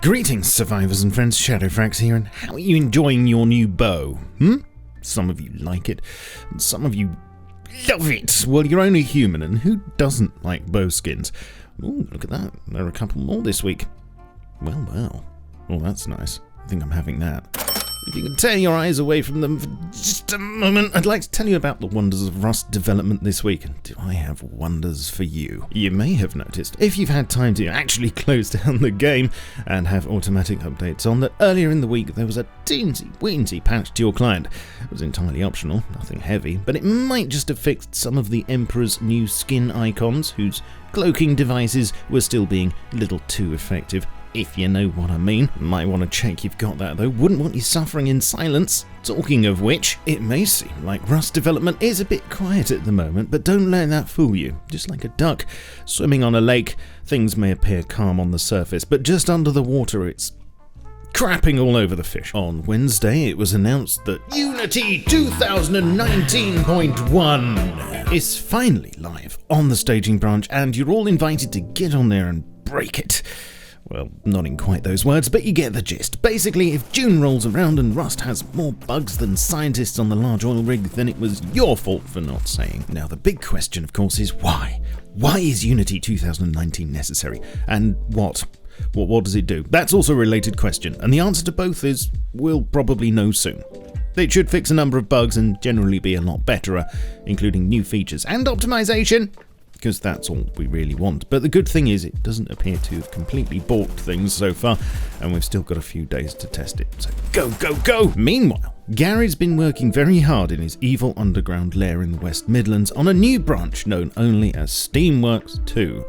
Greetings, survivors and friends, SHADOWFRAX here, and how are you enjoying your new bow? Some of you like it, and some of you love it. Well, you're only human, and who doesn't like bow skins? Ooh, look at that. There are a couple more this week. Well. Oh, that's nice. I think I'm having that. If you can tear your eyes away from them for just a moment, I'd like to tell you about the wonders of Rust development this week, and do I have wonders for you? You may have noticed, if you've had time to actually close down the game and have automatic updates on, that earlier in the week there was a teensy-weensy patch to your client. It was entirely optional, nothing heavy, but it might just have fixed some of the Emperor's new skin icons, whose cloaking devices were still being a little too effective. If you know what I mean. Might want to check you've got that though. Wouldn't want you suffering in silence. Talking of which, it may seem like Rust development is a bit quiet at the moment, but don't let that fool you. Just like a duck swimming on a lake, things may appear calm on the surface, but just under the water it's crapping all over the fish. On Wednesday, it was announced that Unity 2019.1 is finally live on the staging branch, and you're all invited to get on there and break it. Well, not in quite those words, but you get the gist. Basically, if June rolls around and Rust has more bugs than scientists on the large oil rig, then it was your fault for not saying. Now, the big question, of course, is why? Why is Unity 2019 necessary? And what does it do? That's also a related question, and the answer to both is we'll probably know soon. It should fix a number of bugs and generally be a lot better, including new features and optimization, because that's all we really want. But the good thing is it doesn't appear to have completely balked things so far, and we've still got a few days to test it, so go! Meanwhile, Gary's been working very hard in his evil underground lair in the West Midlands on a new branch known only as Steamworks 2.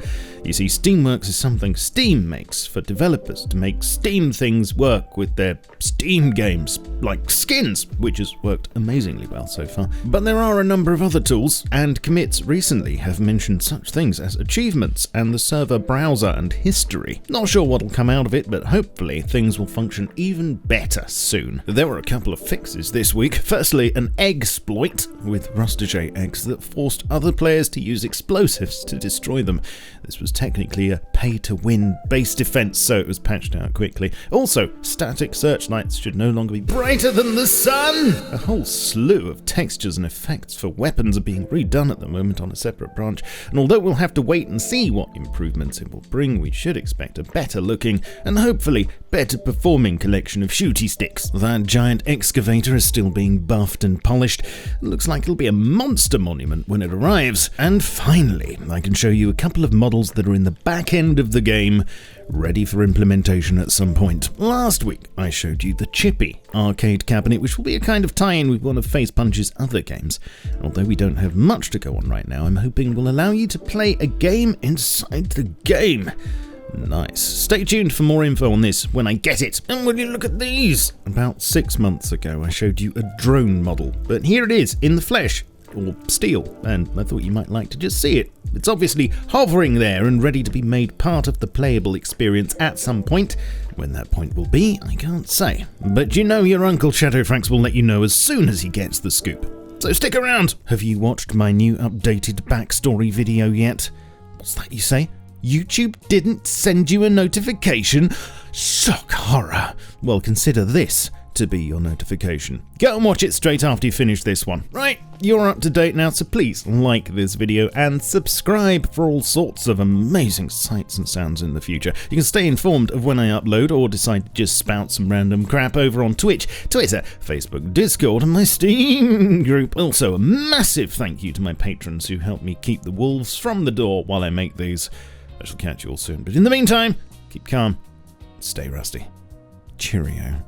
You see, Steamworks is something Steam makes for developers to make Steam things work with their Steam games, like skins, which has worked amazingly well so far. But there are a number of other tools, and commits recently have mentioned such things as achievements and the server browser and history. Not sure what'll come out of it, but hopefully things will function even better soon. There were a couple of fixes this week. Firstly, an exploit with Rust.jx that forced other players to use explosives to destroy them. This was technically a pay-to-win base defense, so it was patched out quickly. Also, static searchlights should no longer be brighter than the sun! A whole slew of textures and effects for weapons are being redone at the moment on a separate branch, and although we'll have to wait and see what improvements it will bring, we should expect a better looking and hopefully better performing collection of shooty sticks. That giant excavator is still being buffed and polished. Looks like it'll be a monster monument when it arrives. And finally, I can show you a couple of models that are in the back end of the game, ready for implementation at some point. Last week, I showed you the Chippy arcade cabinet, which will be a kind of tie-in with one of FacePunch's other games. Although we don't have much to go on right now, I'm hoping will allow you to play a game inside the game. Nice. Stay tuned for more info on this when I get it. And will you look at these? About 6 months ago, I showed you a drone model, but here it is in the flesh. Or steel, and I thought you might like to just see it. It's obviously hovering there and ready to be made part of the playable experience at some point. When that point will be, I can't say. But you know your Uncle SHADOWFRAX will let you know as soon as he gets the scoop. So stick around! Have you watched my new updated backstory video yet? What's that you say? YouTube didn't send you a notification? Shock horror! Well, consider this to be your notification. Go and watch it straight after you finish this one. Right, you're up to date now, so please like this video and subscribe for all sorts of amazing sights and sounds in the future. You can stay informed of when I upload or decide to just spout some random crap over on Twitch, Twitter, Facebook, Discord, and my Steam group. Also, a massive thank you to my patrons who help me keep the wolves from the door while I make these. I shall catch you all soon, but in the meantime, keep calm, stay rusty. Cheerio.